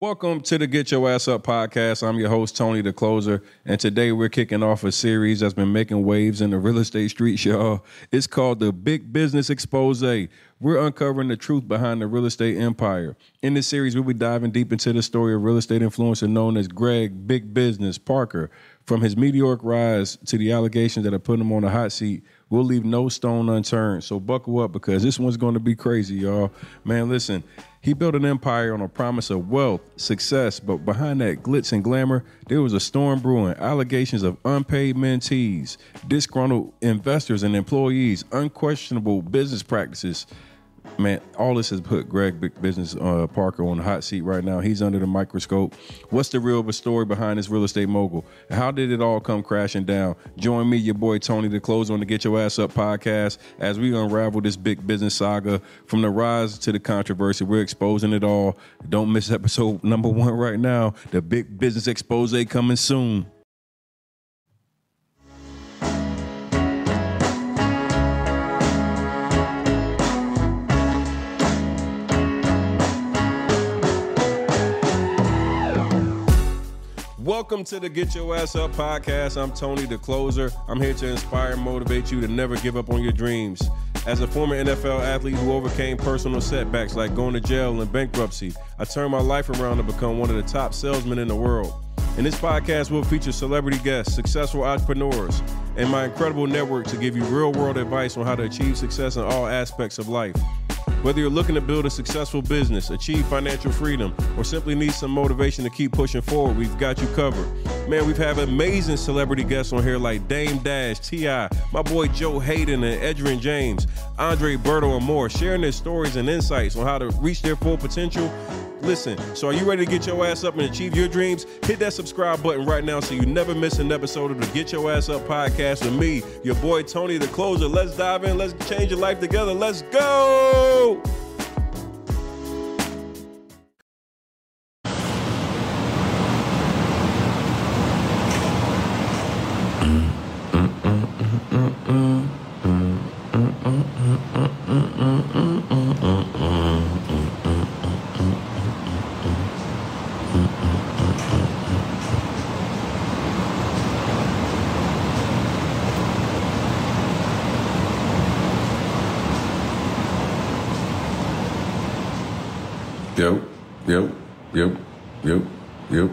Welcome to the Get Your Ass Up podcast. I'm your host, Tony the Closer, and today we're kicking off a series that's been making waves in the real estate streets, y'all. It's called the Big Business Expose. We're uncovering the truth behind the real estate empire. In this series, we'll be diving deep into the story of real estate influencer known as Greg Big Business Parker. From his meteoric rise to the allegations that have put him on the hot seat, we'll leave no stone unturned. So buckle up because this one's going to be crazy, y'all. Man, listen. He built an empire on a promise of wealth, success, but behind that glitz and glamour, there was a storm brewing, allegations of unpaid mentees, disgruntled investors and employees, unquestionable business practices. Man, all this has put Greg Big Business Parker on the hot seat right now. He's under the microscope. What's the real story behind this real estate mogul? How did it all come crashing down? Join me, your boy Tony the Closer, on the Get Your Ass Up podcast as we unravel this big business saga from the rise to the controversy. We're exposing it all. Don't miss episode number 1 right now. The Big Business Expose coming soon. Welcome to the Get Your Ass Up podcast. I'm Tony the Closer. I'm here to inspire and motivate you to never give up on your dreams. As a former NFL athlete who overcame personal setbacks like going to jail and bankruptcy, I turned my life around to become one of the top salesmen in the world. In this podcast, we'll feature celebrity guests, successful entrepreneurs, and my incredible network to give you real-world advice on how to achieve success in all aspects of life. Whether you're looking to build a successful business, achieve financial freedom, or simply need some motivation to keep pushing forward, we've got you covered. Man, we've had amazing celebrity guests on here like Dame Dash, T.I., my boy Joe Hayden and Edgerrin James, Andre Berto, and more, sharing their stories and insights on how to reach their full potential. Listen, so are you ready to get your ass up and achieve your dreams? Hit that subscribe button right now so you never miss an episode of the Get Your Ass Up podcast with me, your boy Tony the Closer. Let's dive in. Let's change your life together. Let's go! Yep.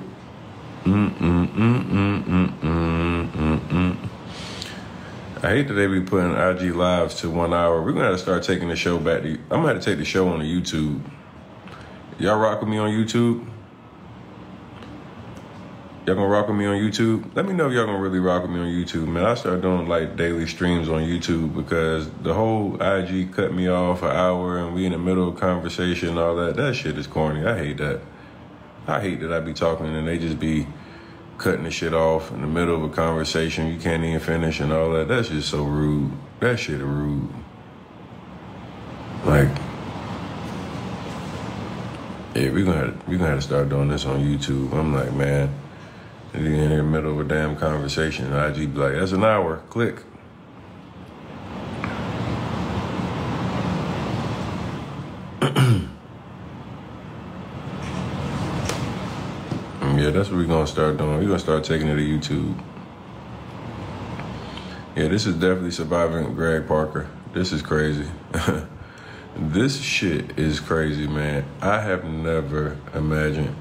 I hate that they be putting IG lives to 1 hour. We're gonna have to start taking the show back to. I'm gonna have to take the show on the YouTube. Y'all rock with me on YouTube? Y'all gonna rock with me on YouTube? Let me know if y'all gonna really rock with me on YouTube, man. I start doing like daily streams on YouTube because the whole IG cut me off an hour and we in the middle of conversation and all that. That shit is corny. I hate that. I hate that I be talking and they just be cutting the shit off in the middle of a conversation. You can't even finish and all that. That's just so rude. That shit is rude. Like, yeah, we gonna have to start doing this on YouTube. I'm like, man, you're in the middle of a damn conversation. And IG be like, that's an hour. Click. Yeah, that's what we're going to start doing. We're going to start taking it to YouTube. Yeah, this is definitely surviving Greg Parker. This is crazy. This shit is crazy, man. I have never imagined.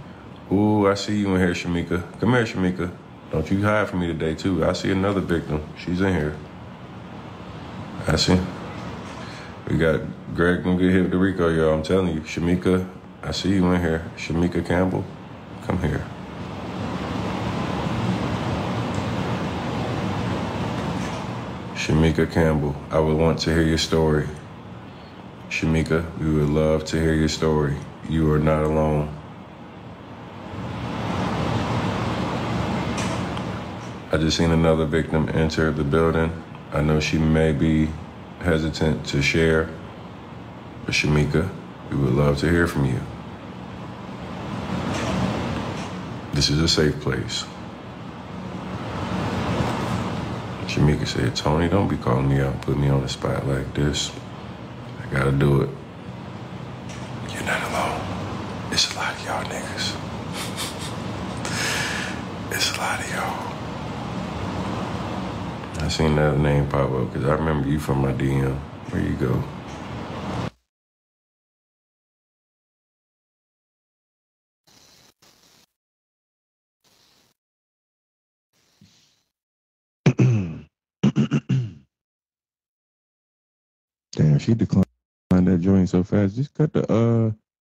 Ooh, I see you in here, Shamika. Come here, Shamika. Don't you hide from me today, too. I see another victim. She's in here. I see. We got Greg gonna get hit with the Rico, y'all. I'm telling you. Shamika, I see you in here. Shamika Campbell, come here. Shamika Campbell, I would want to hear your story. Shamika, we would love to hear your story. You are not alone. I just seen another victim enter the building. I know she may be hesitant to share, but Shamika, we would love to hear from you. This is a safe place. Shamika said, Tony, don't be calling me out and put me on the spot like this. gotta do it. You're not alone. It's a lot of y'all niggas. It's a lot of y'all. I seen that name pop up because I remember you from my DM. Where you go? Damn, she declined that joint so fast. Just cut the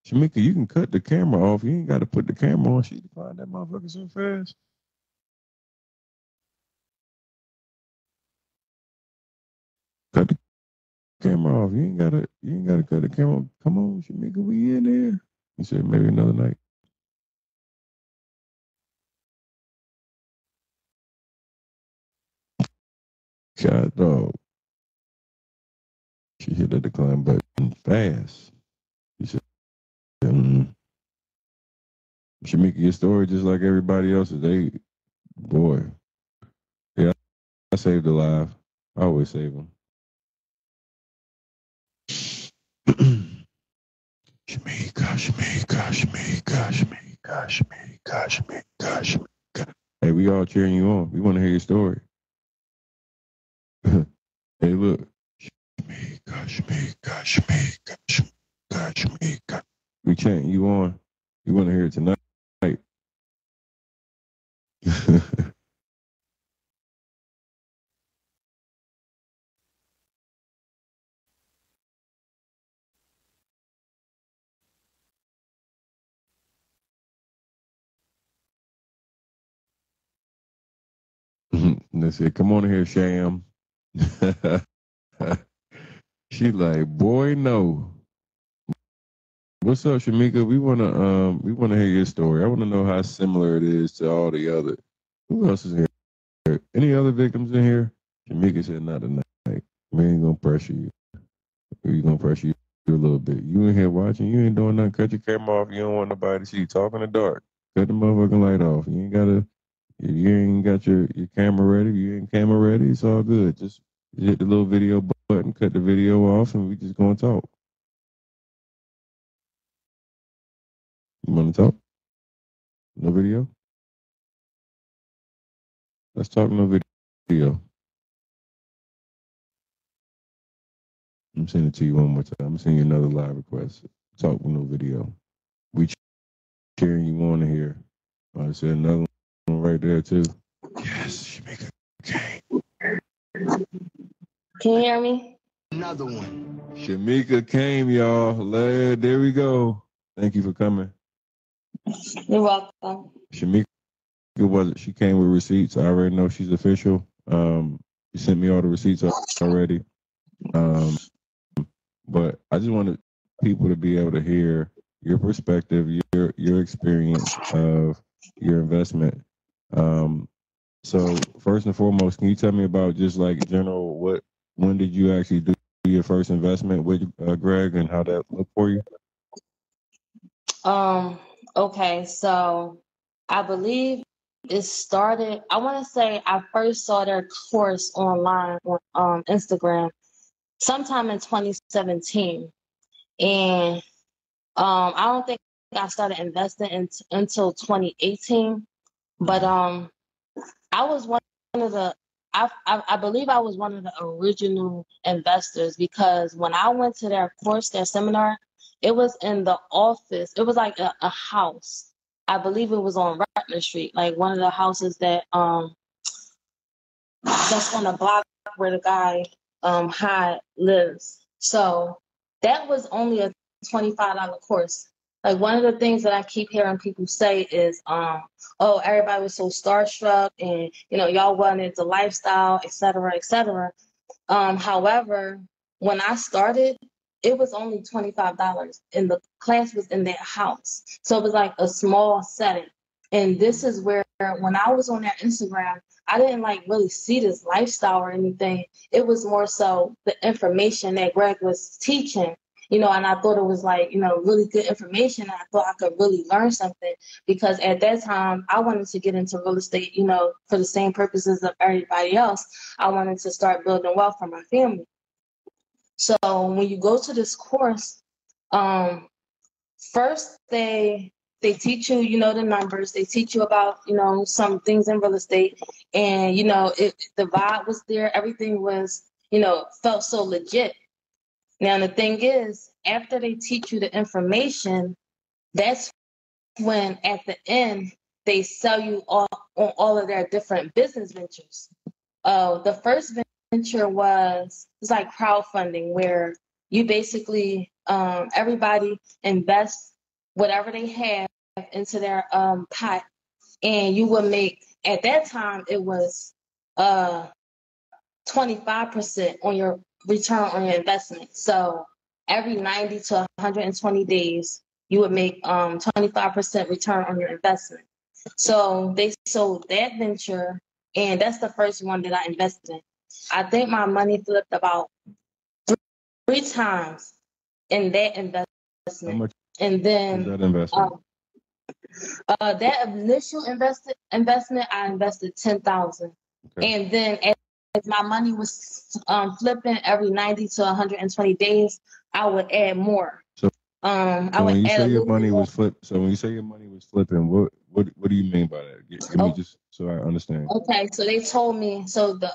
Shamika, you can cut the camera off. You ain't got to put the camera on. She declined that motherfucker so fast. Cut the camera off. You ain't gotta cut the camera. Come on, Shamika, we in there. He said maybe another night. God dog. She hit the decline button fast. He said, Shamika, your story just like everybody else's. Boy. Yeah, I saved a life. I always save them. Shamika. Hey, we all cheering you on. We want to hear your story. Hey, look. Shamika. We chanting you on. You want to hear it tonight. They said, come on here, Sham. She like, boy, no. What's up, Shamika? We wanna hear your story. I wanna know how similar it is to all the other. Who else is here? Any other victims in here? Shamika said not tonight. We ain't gonna pressure you. We gonna pressure you a little bit. You in here watching, you ain't doing nothing. Cut your camera off. You don't want nobody to see you talk in the dark. Cut the motherfucking light off. You ain't gotta. If you ain't got your camera ready, you ain't camera ready, it's all good. Just hit the little video button, cut the video off, and we just gonna talk. You wanna talk? No video? Let's talk no video. I'm sending it to you one more time. I'm sending you another live request. Talk with no video. We cheering you on here. I said another one right there too. Yes, Shamika came. Can you hear me? Another one. Shamika came, y'all. There we go. Thank you for coming. You're welcome. Shamika she came with receipts. I already know she's official. She sent me all the receipts already. But I just wanted people to be able to hear your perspective, your experience of your investment. So first and foremost, can you tell me about just like general when did you actually do your first investment with Greg and how that looked for you? Okay, so I believe it started, I want to say I first saw their course online on Instagram sometime in 2017. And I don't think I started investing until 2018. But I was one of the I believe I was one of the original investors, because when I went to their course, their seminar, it was in the office. It was like a house. I believe it was on Rutland Street, like one of the houses that that's on the block where the guy Hyde lives. So that was only a $25 course. Like, one of the things that I keep hearing people say is, oh, everybody was so starstruck and, y'all wanted the lifestyle, et cetera, et cetera. However, when I started, it was only $25 and the class was in their house. So it was like a small setting. And this is where, when I was on their Instagram, I didn't really see this lifestyle or anything. It was more so the information that Greg was teaching, and I thought it was really good information. And I thought I could really learn something, because at that time I wanted to get into real estate, for the same purposes of everybody else. I wanted to start building wealth for my family. So when you go to this course, first they They teach you, the numbers. They teach you about, some things in real estate. And, the vibe was there. Everything was, felt so legit. Now, the thing is, after they teach you the information, that's when at the end, they sell you on all of their different business ventures. The first venture was like crowdfunding, where you basically, everybody invests whatever they have into their pot, and you would make, at that time it was 25% on your return on your investment. So every 90 to 120 days, you would make 25% return on your investment. So they sold that venture, and that's the first one that I invested in. I think my money flipped about three times in that investment. How much and then is that investment? That initial investment, I invested 10,000, okay. And then as my money was flipping every 90 to 120 days, I would add more. So when you say your money was flipping, what do you mean by that? Give me just so I understand. Okay, so they told me, so the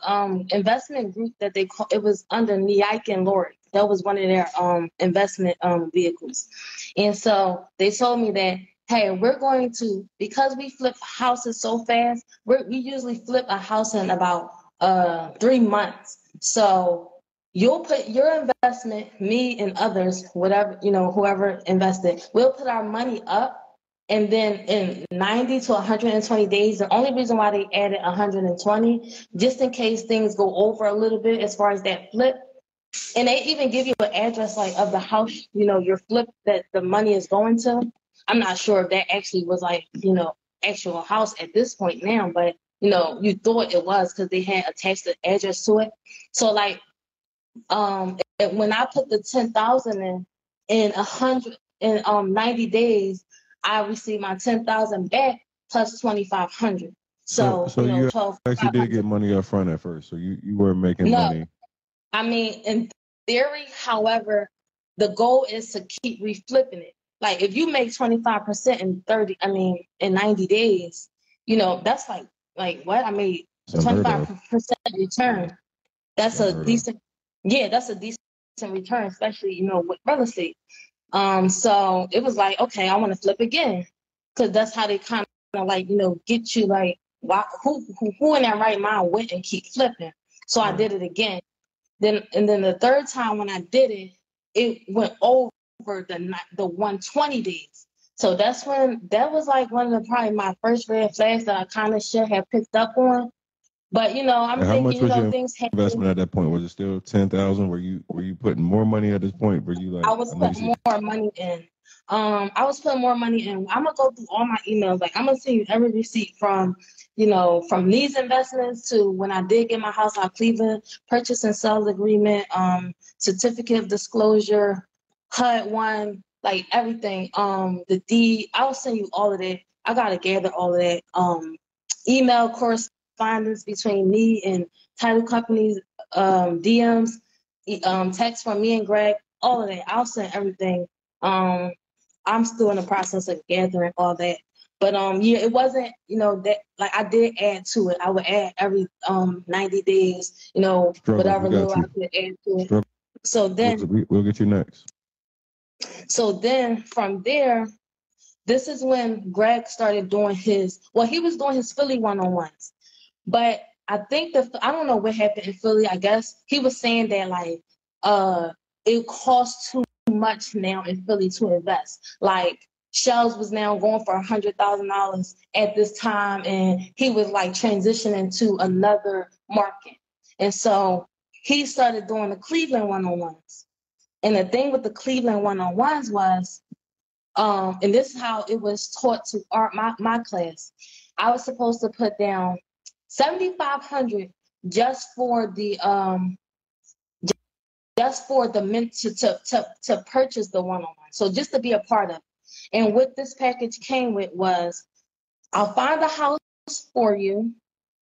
investment group that they call, it was under Nyack and Lorick. That was one of their investment vehicles. And so they told me that, hey, we're going to, because we flip houses so fast, we usually flip a house in about 3 months. So you'll put your investment, me and others, whatever, whoever invested, we'll put our money up. And then in 90 to 120 days, the only reason why they added 120, just in case things go over a little bit as far as that flip. And they even give you an address like of the house, your flip that the money is going to. I'm not sure if that actually was like, actual house at this point now, but, you thought it was because they had attached the address to it. So like, when I put the 10,000 in 90 days, I received my 10,000 back plus 2,500. So you actually did get money up front at first. So you were making money. I mean, in theory, however, the goal is to keep reflipping it. Like if you make 25% in 90 days, that's like what? I made 25% return. That's a decent, that's a decent return, especially, with real estate. So it was like, okay, I want to flip again. Cause that's how they kind of like, get you like, who in their right mind went and keep flipping. So I did it again. Then the third time when I did it, it went over the 120 days. So that was like one of probably my first red flags that I kind of should have picked up on. But I'm thinking, how much was your things investment at that point? Was it still 10,000? Were you putting more money at this point? Were you like? I was putting more money in. I was putting more money in. I'm gonna go through all my emails. Like I'm gonna send you every receipt from these investments to when I did get my house out of Cleveland, purchase and sales agreement, certificate of disclosure, HUD one, like everything. The deed. I'll send you all of that. I gotta gather all of that. Email correspondence between me and title companies, DMs, text from me and Greg, all of that. I'll send everything. I'm still in the process of gathering all that. But it wasn't, that like I did add to it. I would add every 90 days, whatever little I could add to it. So then we'll get you next. So then from there, this is when Greg started doing he was doing his Philly one-on-ones. But I think I don't know what happened in Philly. I guess he was saying that like it costs too much now in Philly to invest. Like Shells was now going for $100,000 at this time, and he was like transitioning to another market. And so he started doing the Cleveland one-on-ones. And the thing with the Cleveland one-on-ones was, and this is how it was taught to my class. I was supposed to put down $7,500 just for the mint to purchase the one-on-one. So just to be a part of it. And what this package came with was, I'll find a house for you.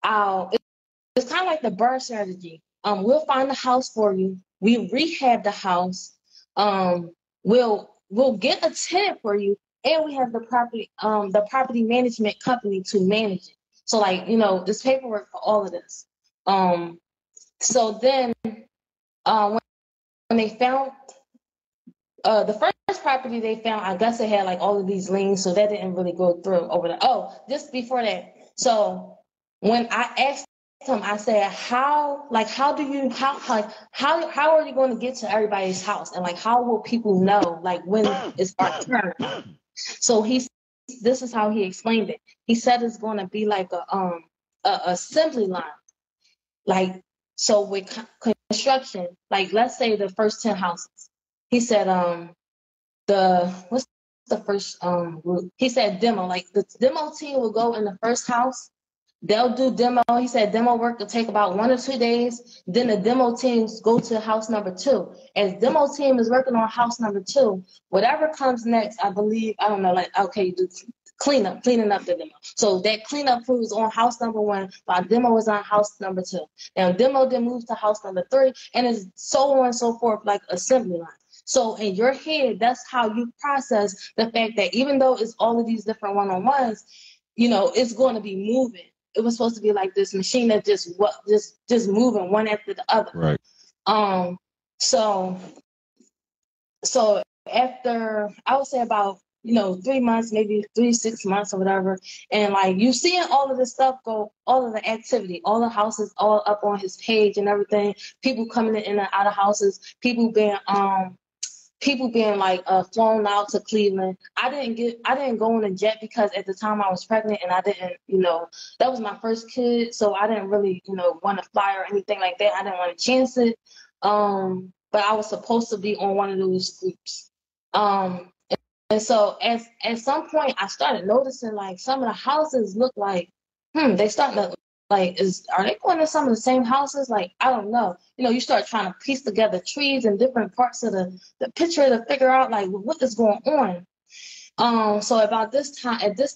It's kind of like the bird strategy. We'll find a house for you. We rehab the house. We'll get a tenant for you, and we have the property management company to manage it. So like, this paperwork for all of this. So then when they found the first property they found, I guess it had like all of these liens, so that didn't really go through over the. Oh, just before that. So when I asked him, I said, how are you going to get to everybody's house, and like how will people know like when it's our turn? So this is how he explained it. He said it's going to be like a assembly line, like so with construction, like let's say the first 10 houses. He said what's the first group? He said demo, like the demo team will go in the first house. They'll do demo. He said demo work will take about 1 or 2 days. Then the demo teams go to house number 2. As demo team is working on house number 2, whatever comes next, I believe, I don't know, like, okay, you do cleaning up the demo. So that cleanup crew is on house number 1, while demo is on house number 2. Now demo then moves to house number 3, and it's so on and so forth, like assembly line. So in your head, that's how you process the fact that even though it's all of these different one-on-ones, it's going to be moving. It was supposed to be like this machine that just moving one after the other. Right. So after, I would say about 3 months, maybe 6 months or whatever, and like you seeing all of this stuff go, all of the activity, all the houses all up on his page and everything, people coming in and out of houses, people being like flown out to Cleveland. I didn't go on a jet because at the time I was pregnant, and I didn't, that was my first kid, so I didn't really, want to fly or anything like that. I didn't want to chance it. But I was supposed to be on one of those groups. And so at some point I started noticing like some of the houses look like, they starting to like, are they going to some of the same houses? Like, I don't know. You start trying to piece together trees and different parts of the picture to figure out like what is going on. So at this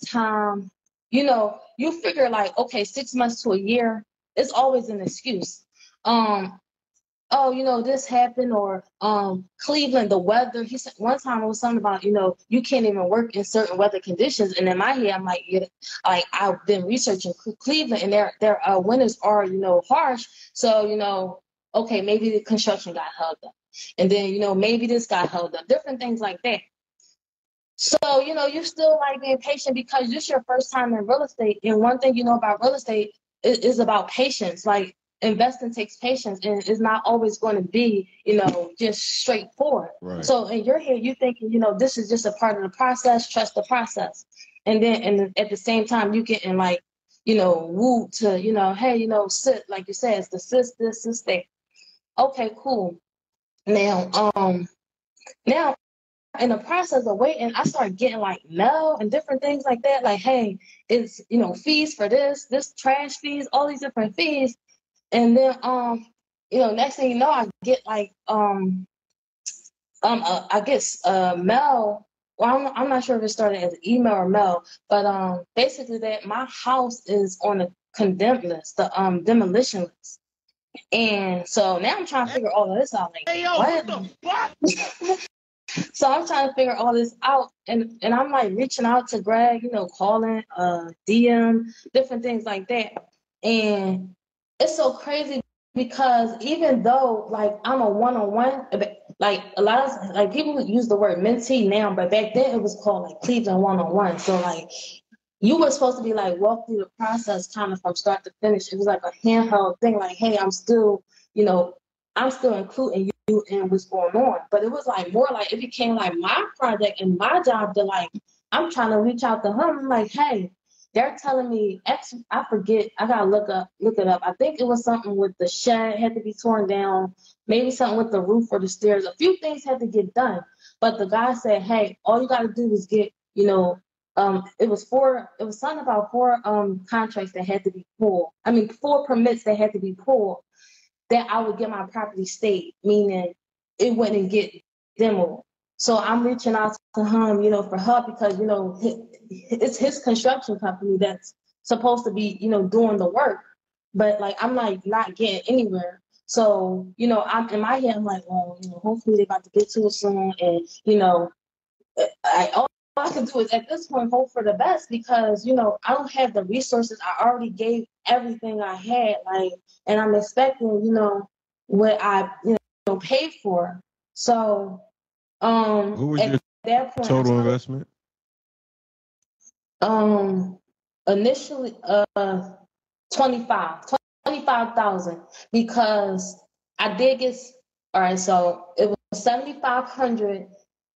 time, you figure like, okay, 6 months to a year, it's always an excuse. Oh, this happened, or Cleveland, the weather. He said one time it was something about, you can't even work in certain weather conditions. And in my head, I'm like, like I've been researching Cleveland, and their winters are, harsh. So, okay, maybe the construction got held up, and then maybe this got held up. Different things like that. So, you still like being patient because this is your first time in real estate, and one thing you know about real estate is about patience. Like, investing takes patience, and it's not always going to be, just straightforward. Right. So in your head, you're thinking, this is just a part of the process, trust the process. And at the same time, you getting like, wooed to, hey, sit, like you said, it's the sis, this, sis, that. Okay, cool. Now in the process of waiting, I started getting like mail and different things like that. Like, hey, it's, fees for this trash fees, all these different fees. And then, next thing you know, I get like, I guess mail. Well, I'm not sure if it started as an email or mail, but basically that my house is on the condemned list, the demolition list. And so now I'm trying to figure all of this out. Like, hey, yo, what the fuck? So I'm trying to figure all this out, and I'm like reaching out to Greg, calling, DM, different things like that. And it's so crazy because even though like I'm a one-on-one, like a lot of like people use the word mentee now, but back then it was called like Cleveland one-on-one. So like you were supposed to be like walk through the process kind of from start to finish. It was like a handheld thing, like, hey, I'm still including you in what's going on. But it was like more like it became like my project and my job to like, I'm trying to reach out to him. I'm like, hey, they're telling me X, I forget, I gotta look it up. I think it was something with the shed had to be torn down, maybe something with the roof or the stairs. A few things had to get done. But the guy said, hey, all you gotta do is get, it was something about 4 contracts that had to be pulled. 4 permits that had to be pulled, that I would get my property state, meaning it wouldn't get demoed. So I'm reaching out to him, for help because, it's his construction company that's supposed to be, doing the work. But like, I'm like not getting anywhere. So, I'm in my head, I'm like, well, hopefully they're about to get to it soon. And, I can do is at this point hope for the best because, you know, I don't have the resources. I already gave everything I had, like, and I'm expecting, you know, what I, you know, paid for. So, What was at your that point, total investment? initially, 25 25,000 because I did get, all right, so it was 7,500.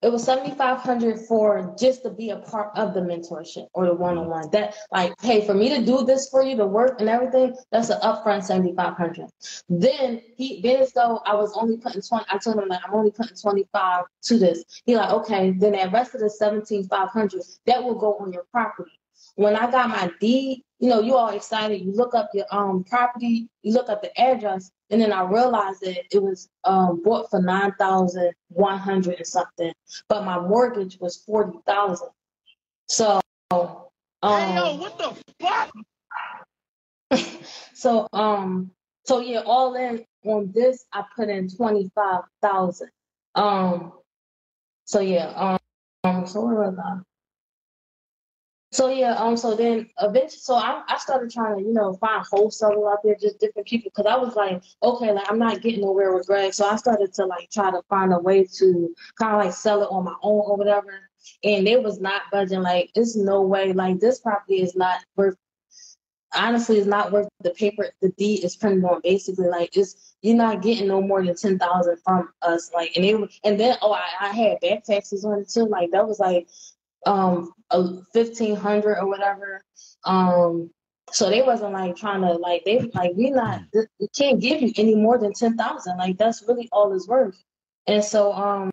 It was 7,500 for just to be a part of the mentorship or the one-on-one. That like, hey, for me to do this for you, the work and everything, that's an upfront 7,500. Then as though I was only putting 20, I told him like I'm only putting 25 to this. He like, okay, then that rest of the 17,500 that will go on your property. When I got my deed, you know, you all excited. You look up your property, you look up the address, and then I realized that it was bought for 9,100 and something, but my mortgage was 40,000. So, Hey yo, what the fuck? so yeah, all in on this, I put in 25,000. So yeah, so where was I? So yeah, so then eventually, so I started trying to, you know, find wholesalers out there, just different people, because I was like, okay, like I'm not getting nowhere with Greg, so I started to like try to find a way to kind of like sell it on my own or whatever, and they was not budging. Like, it's no way, like this property is not worth. Honestly, it's not worth the paper the deed is printed on. Basically, like you're not getting no more than 10,000 from us. Like, and then I had back taxes on it too. Like that was like 1,500 or whatever. So they wasn't like trying to like they like we can't give you any more than 10,000. Like that's really all it's worth. And so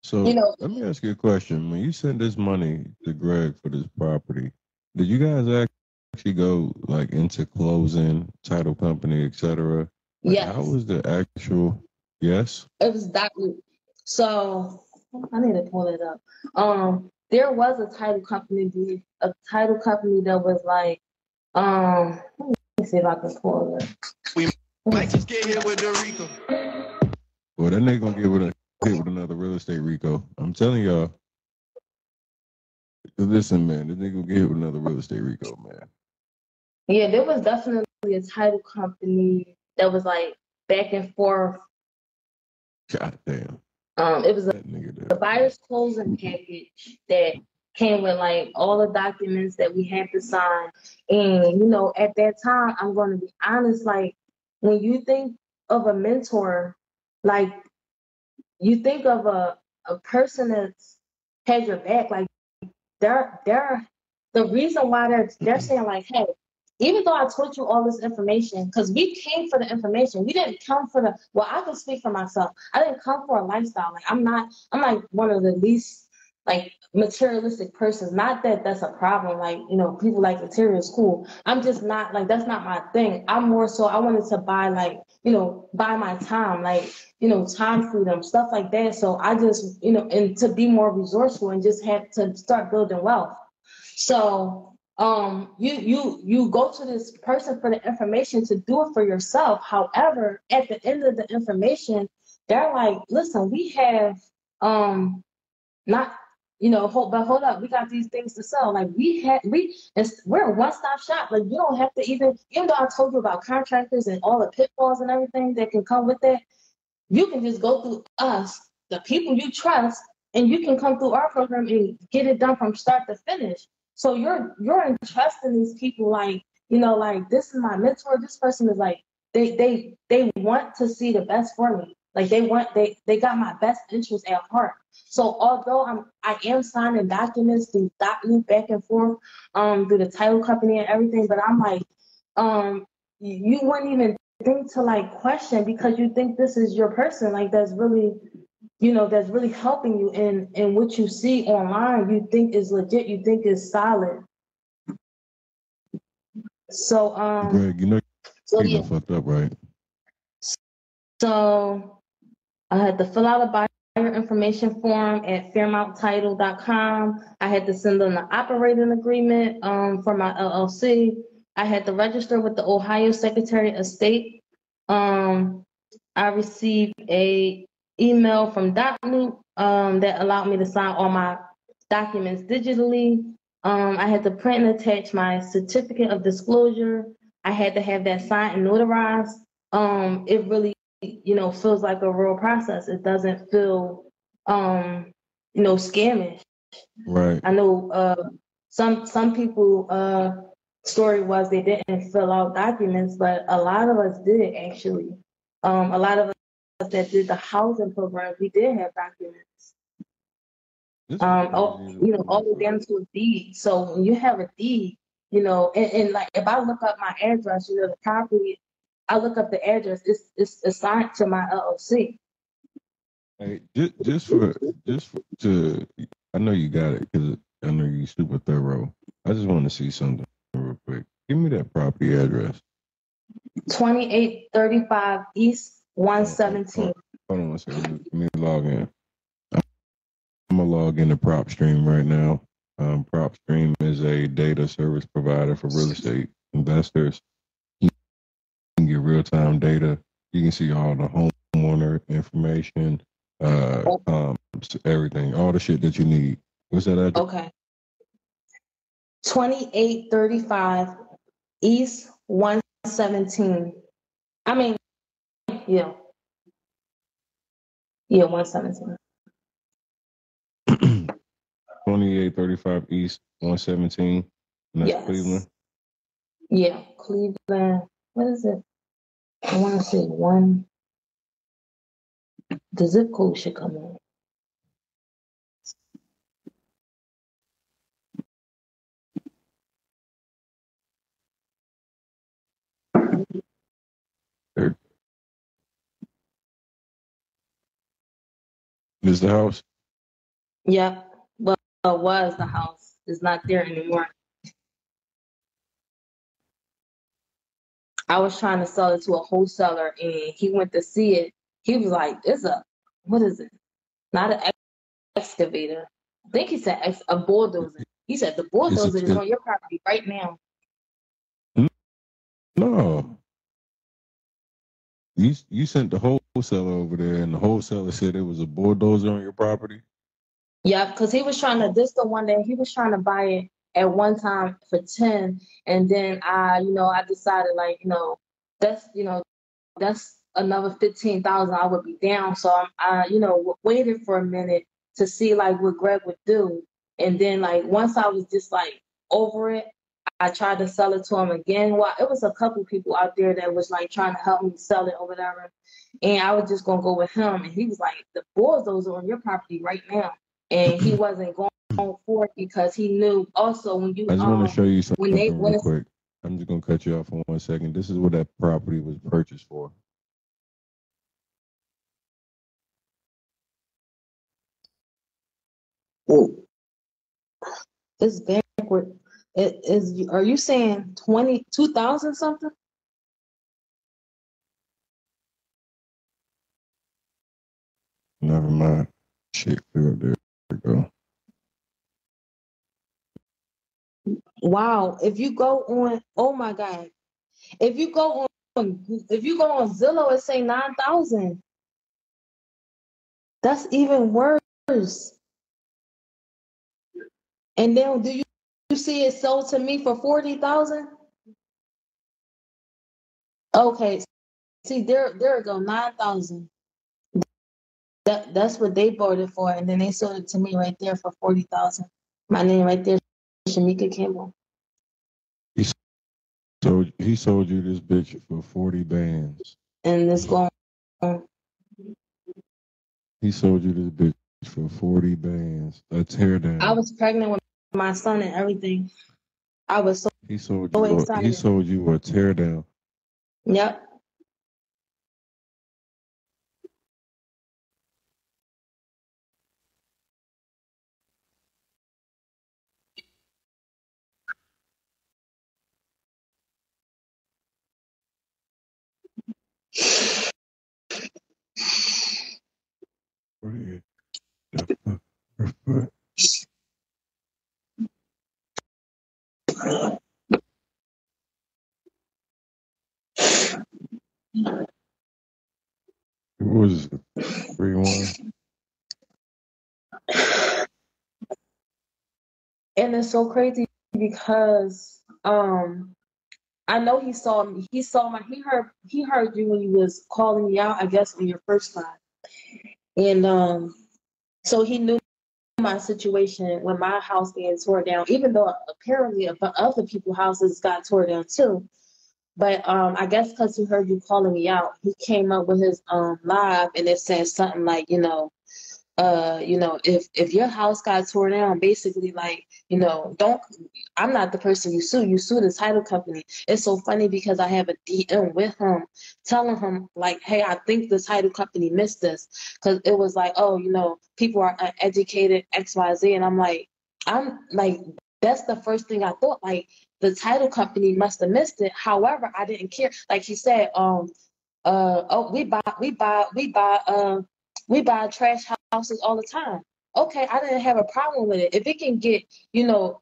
So you know, let me ask you a question. When you sent this money to Greg for this property, did you guys actually go like into closing, title company, etc.? Like, yes, how was the actual? Yes. it was that. So I need to pull it up. There was a title company that was like, let me see if I can pull it. We might just get hit with the Rico. Well, that nigga gonna get hit with another real estate Rico. I'm telling y'all. Listen, man, this nigga gonna get hit with another real estate Rico, man. Yeah, there was definitely a title company that was like back and forth. God damn. It was a buyer's closing package that came with like all the documents that we had to sign. And you know, at that time, I'm going to be honest, like when you think of a mentor, like you think of a person that's has your back, like they're the reason why they're saying like, hey, even though I told you all this information, because we came for the information, we didn't come for the. Well, I can speak for myself. I didn't come for a lifestyle. Like I'm like one of the least like materialistic persons. Not that that's a problem. Like, you know, people like materials, cool. I'm just not like that's not my thing. I'm more so I wanted to buy like, you know, buy my time, like, you know, time freedom, stuff like that. So I just, you know, and to be more resourceful and just had to start building wealth. So you go to this person for the information to do it for yourself. However, at the end of the information, they're like, listen, we have not, you know, hold up, we got these things to sell. Like we're a one-stop shop. Like you don't have to even though I told you about contractors and all the pitfalls and everything that can come with that, you can just go through us, the people you trust, and you can come through our program and get it done from start to finish. So you're entrusting these people like, you know, like this is my mentor. This person is like they want to see the best for me. Like they got my best interest at heart. So although I am signing documents through document back and forth through the title company and everything, but I'm like you wouldn't even think to like question because you think this is your person, like that's really, you know, that's really helping you in what you see online, you think is legit, you think is solid. So Greg, you know so you yeah, fucked up, right? so I had to fill out a buyer information form at fairmounttatle.com. I had to send them the operating agreement for my LLC. I had to register with the Ohio Secretary of State. I received a email from DocLoop that allowed me to sign all my documents digitally. I had to print and attach my certificate of disclosure. I had to have that signed and notarized. It really, feels like a real process. It doesn't feel, scamish. Right. I know some people story was they didn't fill out documents, but a lot of us did actually. A lot of us that did the housing program, we did have documents. All the way down to a deed. So when you have a deed, and like if I look up my address, the property, I look up the address, it's assigned to my LLC. Hey, to, I know you got it because I know you're super thorough. I just want to see something real quick. Give me that property address. 2835 East 117. Hold on one second. Let me log in. I'm gonna log into PropStream right now. PropStream is a data service provider for real estate investors. You can get real-time data. You can see all the homeowner information, everything, all the shit that you need. What's that address? Okay. 2835 East 117. I mean, yeah. Yeah, 117. 2835 East 117. And that's Yes. Cleveland. Yeah, Cleveland. What is it? I want to say one. The zip code should come in. Is the house? Yep. Well, it was the house. It's not there anymore. I was trying to sell it to a wholesaler, and he went to see it. He was like, what is it? Not an excavator. I think he said a bulldozer. He said the bulldozer is on your property right now. No. You sent the wholesaler over there, and the wholesaler said it was a bulldozer on your property? Yeah, because he was trying to, this the one that he was trying to buy it at one time for 10. And then I decided that's another 15,000 I would be down. So I waited for a minute to see like what Greg would do. And then like once I was just like over it, I tried to sell it to him again. Well, it was a couple people out there that was like trying to help me sell it or whatever. And I was just gonna go with him. And he was like, the bulldozer on your property right now. And he wasn't going for it because he knew also when you I just want to show you something real quick. I'm just gonna cut you off for 1 second. This is what that property was purchased for. Oh, it's backward. It is. Are you saying 22,000 something? Never mind. Shit, there we go. Wow. If you go on, oh my God. If you go on Zillow, it say 9,000. That's even worse. And then do you see it sold to me for 40,000? Okay. See, there it go, 9,000. That's what they bought it for, and then they sold it to me right there for 40,000. My name right there, Shamika Kimball. He sold you this bitch for 40 bands. And this going on. He sold you this bitch for 40 bands. A teardown. I was pregnant with my son and everything. I was so excited. He sold you a teardown. Yep. What was it? 3-1. And it's so crazy because I know he saw me. He heard you when you was calling me out, I guess, on your first line. And so he knew my situation when my house being torn down, even though apparently other people's houses got torn down too. But I guess because he heard you calling me out, he came up with his live, and it said something like, if your house got torn down, basically like, I'm not the person you sue the title company. It's so funny because I have a DM with him telling him like, hey, I think the title company missed this, because it was like, oh, people are uneducated, XYZ. And I'm like, that's the first thing I thought, like the title company must have missed it. However, I didn't care. Like he said, we buy trash houses all the time. Okay, I didn't have a problem with it. If it can get, the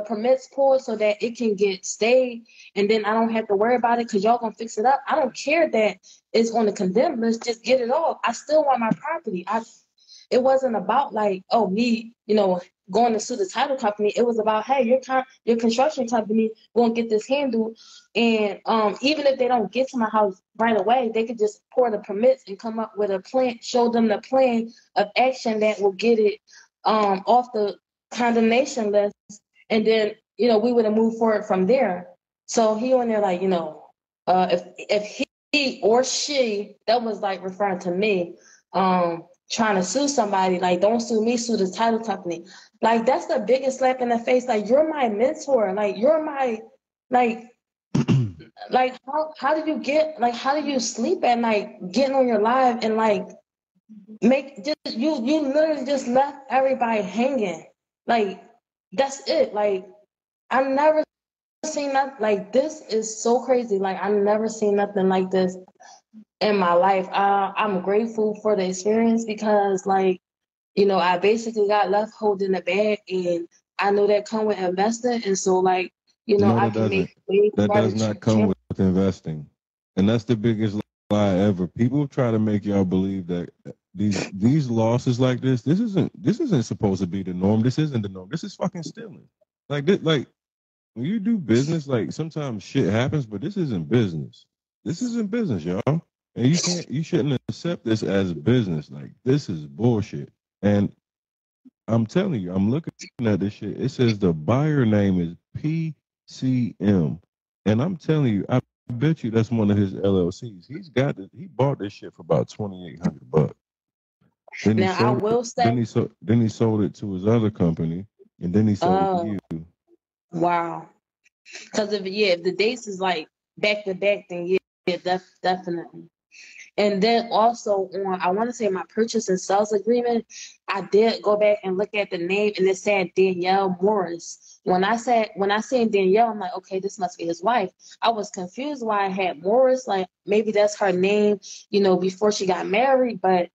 permits pulled so that it can get stayed, and then I don't have to worry about it because y'all gonna fix it up. I don't care that it's on the condemned list. Just get it off. I still want my property. It wasn't about like, oh, me, going to sue the title company. It was about, hey, your construction company won't get this handled. And even if they don't get to my house right away, they could just pour the permits and come up with a plan, show them the plan of action that will get it off the condemnation list. And then, we would have moved forward from there. So he on there like, if he or she, that was like referring to me, trying to sue somebody, like, don't sue me, sue the title company. Like, that's the biggest slap in the face. Like, you're my mentor. Like, you're my, like, like, how do you sleep at night getting on your live and, like, you literally just left everybody hanging. Like, that's it. Like, I've never seen nothing. Like, this is so crazy. Like, I've never seen nothing like this in my life. I'm grateful for the experience because, like, I basically got left holding the bag, and I know that come with investing. And so, like, No, I that can doesn't. make way That better does not come with investing, and that's the biggest lie ever. People try to make y'all believe that these losses like this isn't supposed to be the norm. This isn't the norm. This is fucking stealing. Like this, like when you do business, like sometimes shit happens, but this isn't business. This isn't business, y'all. And you shouldn't accept this as business. Like, this is bullshit. And I'm telling you, I'm looking at this shit. It says the buyer name is PCM. And I'm telling you, I bet you that's one of his LLCs. He bought this shit for about $2,800. Then he Now, I sold will it. say, Then he sold it to his other company, and then he sold it to you. wow. Because if the dates is like back to back, then definitely. And then also on, I want to say my purchase and sales agreement, I did go back and look at the name, and it said Danielle Morris. When I seen Danielle, I'm like, okay, this must be his wife. I was confused why I had Morris, like maybe that's her name, before she got married. But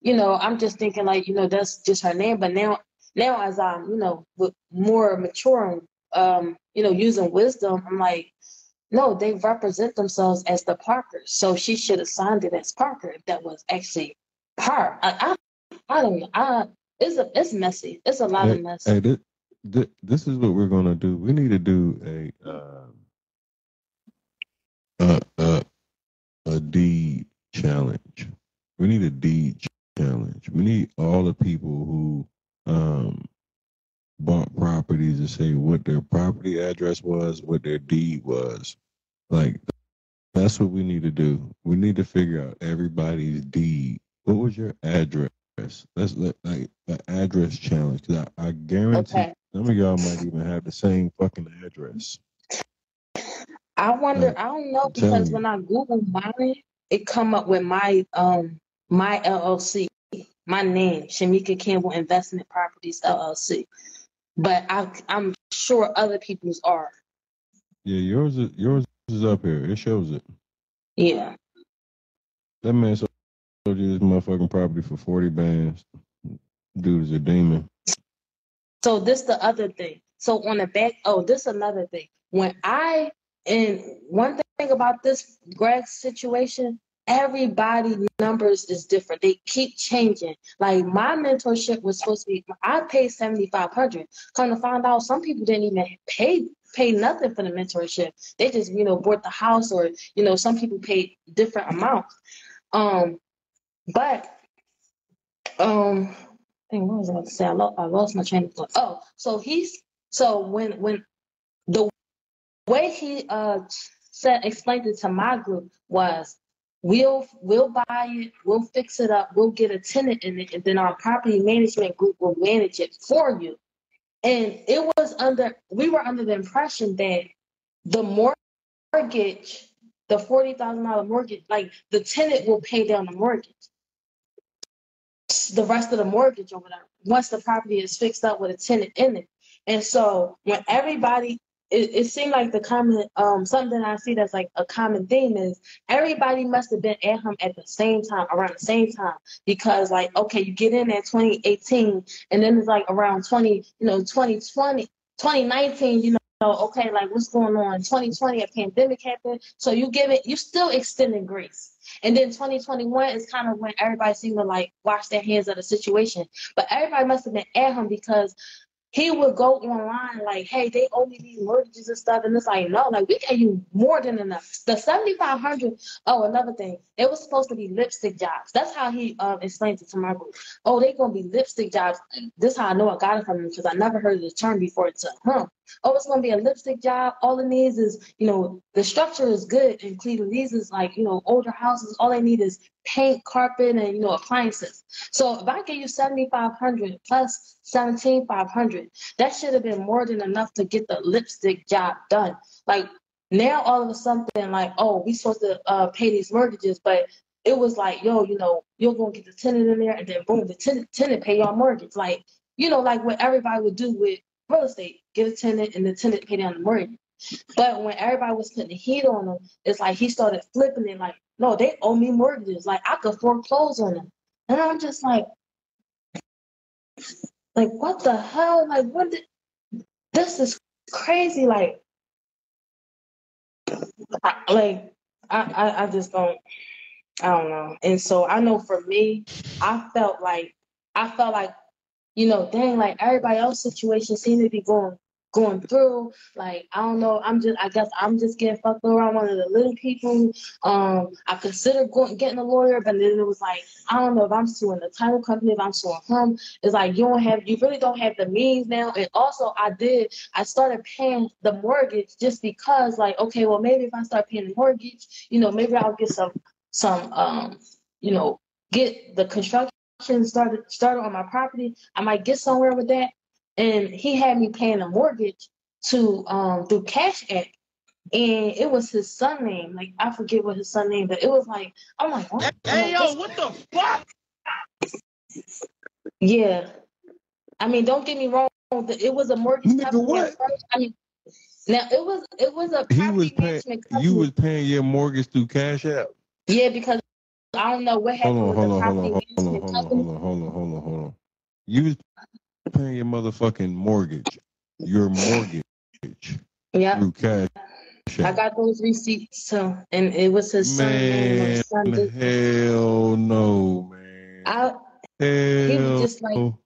I'm just thinking like, that's just her name. But now as I'm, with more maturing, using wisdom, I'm like, no, they represent themselves as the Parkers. So she should have signed it as Parker if that was actually her. I don't know. It's messy. It's a lot of mess. Hey, this is what we're gonna do. We need to do a deed challenge. We need a deed challenge. We need all the people who bought properties to say what their property address was, what their deed was. Like, that's what we need to do. We need to figure out everybody's deed. What was your address? Let's like the address challenge. Because I guarantee some of y'all might even have the same fucking address. I wonder. I don't know, because when I Google mine, it come up with my LLC, my name, Shamika Campbell Investment Properties LLC. But I'm sure other people's are. Yeah, yours is up here. It shows it. Yeah. That man sold you this motherfucking property for 40 bands. Dude is a demon. So this the other thing. So on the back, this another thing. And one thing about this Greg situation, everybody numbers is different. They keep changing. Like my mentorship was supposed to be, I paid $7,500. Come to find out, some people didn't even pay nothing for the mentorship. They just bought the house, or some people paid different amounts. But dang, what was I about to say? I lost my train of thought. Oh, so when the way he explained it to my group was, we'll buy it, we'll fix it up, we'll get a tenant in it, and then our property management group will manage it for you. And we were under the impression that the mortgage, the $40,000 mortgage, like the tenant will pay down the mortgage, the rest of the mortgage or whatever, once the property is fixed up with a tenant in it. And so when everybody, it seemed like the common, something I see that's like a common theme is everybody must have been at him at the same time, around the same time, because like, okay, you get in at 2018, and then it's like around 2020, 2019, okay, like what's going on? 2020, a pandemic happened, so you still extending grace. And then 2021 is kind of when everybody seemed to like wash their hands of the situation. But everybody must have been at him, because he would go online like, hey, they owe me these mortgages and stuff. And it's like, no, like we gave you more than enough. The $7,500, another thing, it was supposed to be lipstick jobs. That's how he explained it to my group. Oh, they gonna be lipstick jobs. This is how I know I got it from him, because I never heard of the term before to him. Oh, it's gonna be a lipstick job. All it needs is, the structure is good in Cleveland. These is like, older houses. All they need is paint, carpet, and appliances. So if I give you $7,500 plus $17,500, that should have been more than enough to get the lipstick job done. Like now, all of a sudden, like, oh, we supposed to pay these mortgages, but it was like, yo, you're gonna get the tenant in there, and then boom, the tenant pay your mortgage. Like, like what everybody would do with real estate, get a tenant and the tenant pay down the mortgage. But when everybody was putting the heat on him, it's like he started flipping it like, no, they owe me mortgages. Like I could foreclose on them. And I'm just like what the hell? Like this is crazy. Like I just don't, I don't know. And so I know for me, I felt like, dang, like everybody else's situation seemed to be going through. Like, I don't know. I guess I'm just getting fucked around one of the little people. I considered getting a lawyer, but then it was like, I don't know if I'm suing the title company, if I'm suing him. It's like, you really don't have the means now. And also I started paying the mortgage just because like, okay, well, maybe if I start paying the mortgage, maybe I'll get some, get the construction started on my property. I might get somewhere with that. And he had me paying a mortgage to through Cash App, and it was his son name. Like I forget what his son name, but it was like, I'm like, what? Hey, yo, what the fuck? Yeah, I mean, don't get me wrong. It was a mortgage company. What? I mean, now it was a property management company. You was paying your mortgage through Cash App. Yeah, because I don't know what happened with the property management company. Hold on. You was paying your motherfucking mortgage. Your mortgage. Yeah. Through Cash App. I got those receipts too, and it was his son. Man, hell no, man. He was just like, man,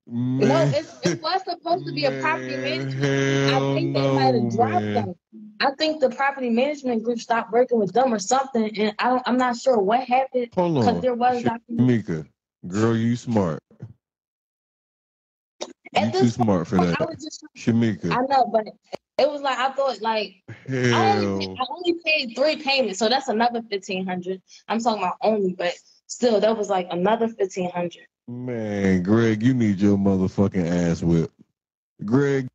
no, it was supposed to be a property management. I think they might have dropped them. I think the property management group stopped working with them or something, and I'm not sure what happened. Hold on, because there was Shamika, girl, you smart. You too smart for that. Shamika. I know, but it was like, I thought like, I only paid 3 payments, so that's another $1,500. I'm talking about only, but still, that was like another $1,500. Man, Greg, you need your motherfucking ass whipped. Greg,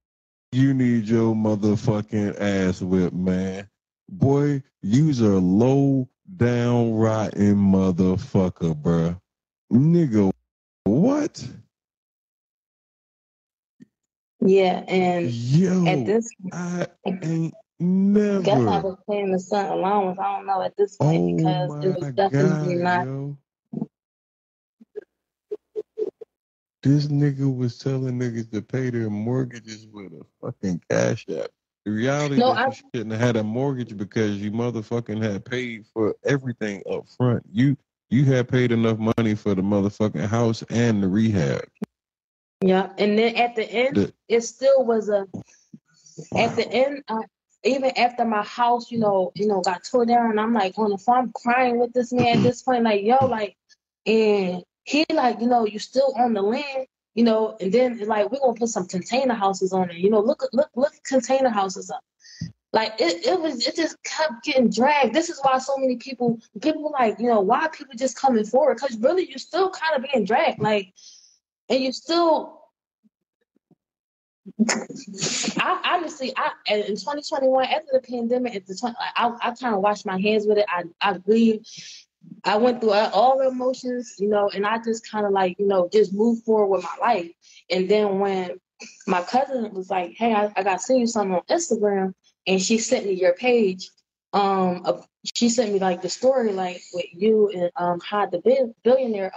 you need your motherfucking ass whipped, man. Boy, you's a low down rotten motherfucker, bruh. Nigga, what? Yeah, and at this I ain't never. I guess I was paying the son allowance. I don't know at this point because it was definitely not. Yo. This nigga was telling niggas to pay their mortgages with a fucking Cash App. The reality No, that you shouldn't have had a mortgage because you motherfucking had paid for everything up front. You had paid enough money for the motherfucking house and the rehab. yeah. And then at the end, it still was at the end, even after my house, got tore down, I'm like on the phone, I'm crying with this man at this point, like, yo, like, and he like, you still on the land, and then like we're gonna put some container houses on it, look container houses up. Like it just kept getting dragged. This is why so many people like, why people just coming forward? Because really you're still kind of being dragged, like, and you still I honestly, in 2021 after the pandemic, I kind of washed my hands with it. I believe I went through all the emotions, and I just kind of like, just moved forward with my life. And then when my cousin was like, "Hey, I got to send you something on Instagram," and she sent me your page. She sent me like the story, like with you and Hod the billionaire.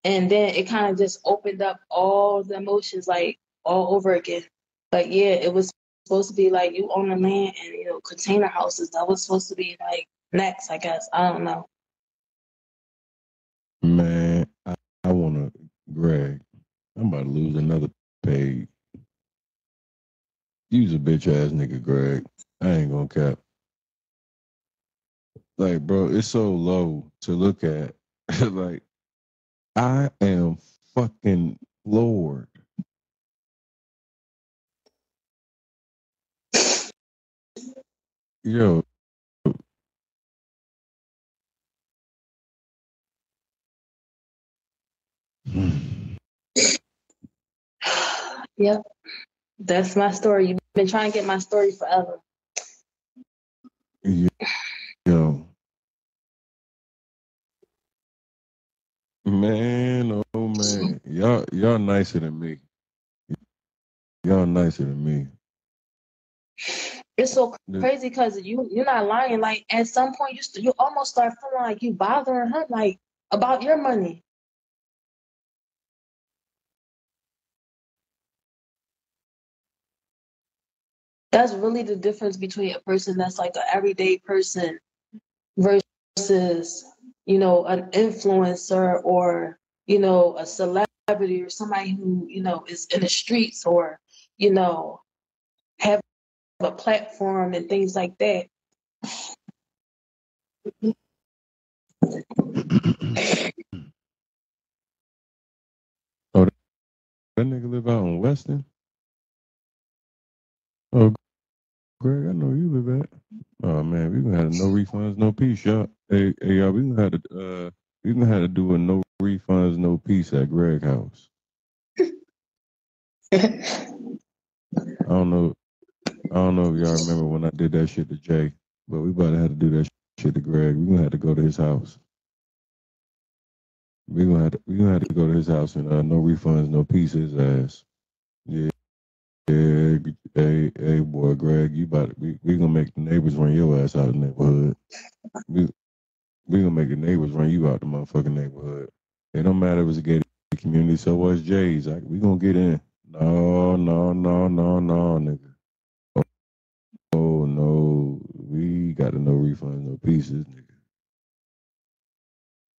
And then it kind of just opened up all the emotions, like all over again. Like, yeah, it was supposed to be like you own the land and container houses. That was supposed to be like next, I guess. I don't know. Man, I wanna Greg. I'm about to lose another page. You's a bitch ass nigga, Greg. I ain't gonna cap. Like, bro, it's so low to look at. Like, I am fucking floored. Yo. Yep, that's my story. You've been trying to get my story forever. Yo. Man, oh man. Y'all nicer than me. Y'all nicer than me. It's so crazy because you're not lying. Like at some point, you almost start feeling like you bothering him, like about your money. That's really the difference between a person that's like an everyday person versus, an influencer or, a celebrity or somebody who, is in the streets or, have a platform and things like that. Oh, that nigga live out in Weston? Oh, Greg, I know you live at. Oh man, we gonna have no refunds, no peace, y'all. Hey, y'all, we gonna have to do a no refunds, no peace at Greg house. I don't know if y'all remember when I did that shit to Jay, but we about to have to do that shit to Greg. We gonna have to go to his house. We gonna have to go to his house and no refunds, no peace his ass. Yeah, yeah. Hey, boy, Greg, we gonna make the neighbors run your ass out of the neighborhood. We gonna make the neighbors run you out the motherfucking neighborhood. It don't matter if it's a gated community, so what's Jay's? We gonna get in. No, nigga. Oh no, we got to no refunds, no pieces, nigga.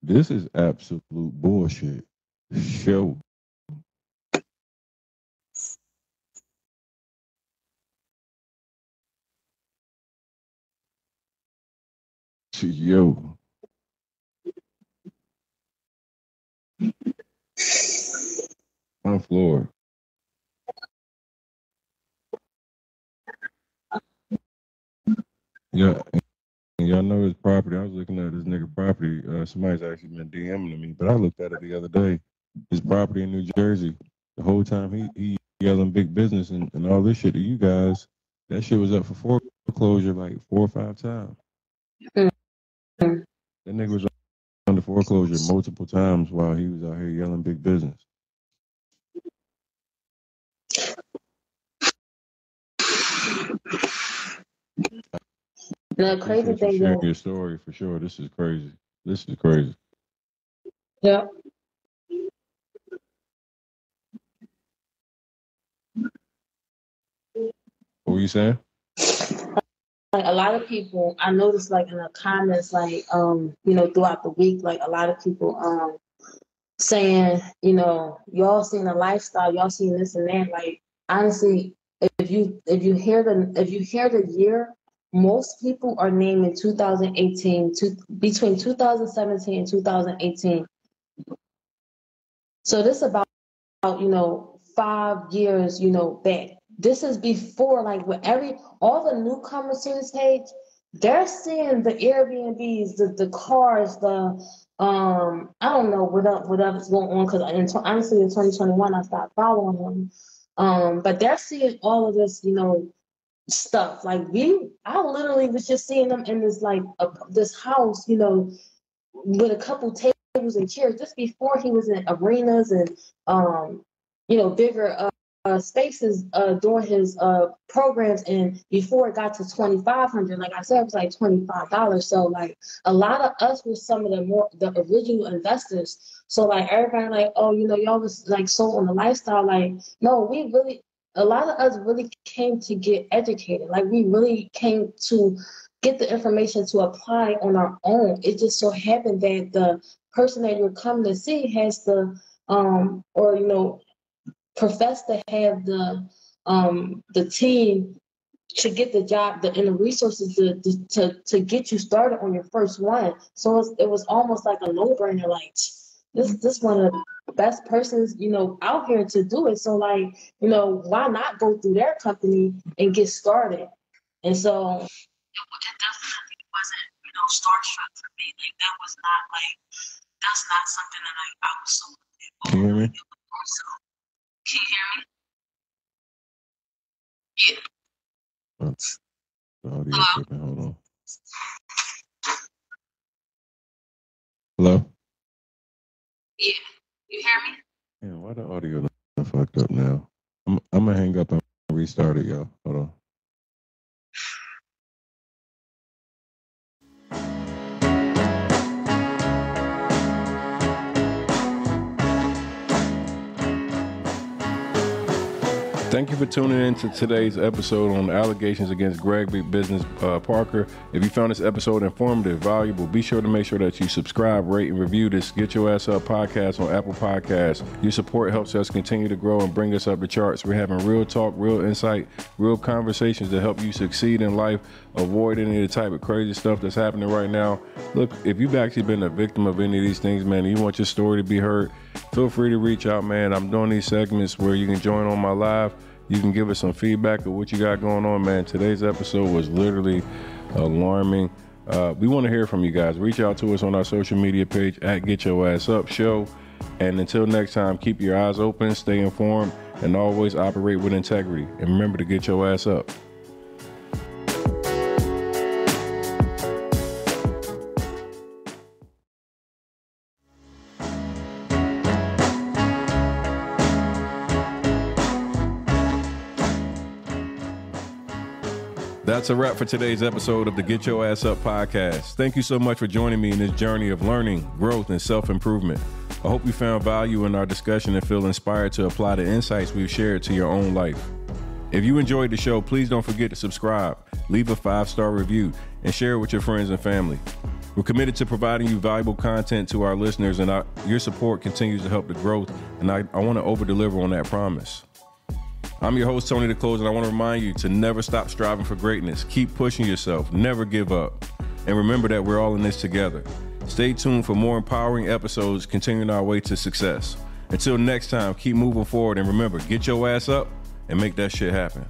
This is absolute bullshit. Show. Yo. On floor. Yeah, and y'all know his property. I was looking at this nigga property. Somebody's actually been DMing me, but I looked at it the other day. His property in New Jersey. The whole time he yelling big business and all this shit to you guys. That shit was up for foreclosure like 4 or 5 times. Mm-hmm. That nigga was under foreclosure multiple times while he was out here yelling big business. The crazy Appreciate you thing sharing is, your story for sure. This is crazy. This is crazy. yeah. What What you saying? Like a lot of people, I noticed like in the comments, like throughout the week, like a lot of people saying, y'all seen the lifestyle, y'all seen this and that. Like honestly, if you hear the year, most people are naming 2018 between 2017 and 2018. So this about 5 years back. This is before, like, with all the newcomers to this page, they're seeing the Airbnbs, the cars, the I don't know what else is going on, because honestly in 2021 I stopped following them. But they're seeing all of this, stuff. Like I literally was just seeing them in this this house, with a couple tables and chairs, just before he was in arenas and bigger spaces during his programs, and before it got to $2,500, like I said, it was like $25. So like a lot of us were some of the original investors. So like everybody like, oh, y'all was like sold on the lifestyle. Like, no, a lot of us really came to get educated. Like we really came to get the information to apply on our own. It just so happened that the person that you're coming to see has the profess to have the team to get the job and the resources to get you started on your first one. So it was almost like a no-brainer. Like this one of the best persons out here to do it. So like why not go through their company and get started? And so it definitely wasn't starstruck for me. Like that's not something that I was so. Can you hear me? Can you hear me? Yeah. The audio equipment. Hold on. Hello? Yeah. You hear me? Yeah, why the audio fucked up now? I'm gonna hang up and restart it, y'all. Hold on. Thank you for tuning in to today's episode on the allegations against Greg Big Business Parker. If you found this episode informative, valuable, be sure that you subscribe, rate, and review this Get Your Ass Up podcast on Apple Podcasts. Your support helps us continue to grow and bring us up the charts. We're having real talk, real insight, real conversations to help you succeed in life, avoid any of the type of crazy stuff that's happening right now. Look, if you've actually been a victim of any of these things, man, and you want your story to be heard, feel free to reach out, man. I'm doing these segments where you can join on my live. You can give us some feedback of what you got going on, man. Today's episode was literally alarming. We want to hear from you guys. Reach out to us on our social media page at Get Your Ass Up Show. And until next time, keep your eyes open, stay informed, and always operate with integrity. And remember to get your ass up. That's a wrap for today's episode of the Get Your Ass Up podcast. Thank you so much for joining me in this journey of learning, growth, and self-improvement. I hope you found value in our discussion and feel inspired to apply the insights we've shared to your own life. If you enjoyed the show, please don't forget to subscribe, leave a 5-star review, and share it with your friends and family. We're committed to providing you valuable content to our listeners, and your support continues to help the growth, and I want to over-deliver on that promise. I'm your host, Tony the Closer, and I want to remind you to never stop striving for greatness. Keep pushing yourself. Never give up. And remember that we're all in this together. Stay tuned for more empowering episodes continuing our way to success. Until next time, keep moving forward, and remember, get your ass up and make that shit happen.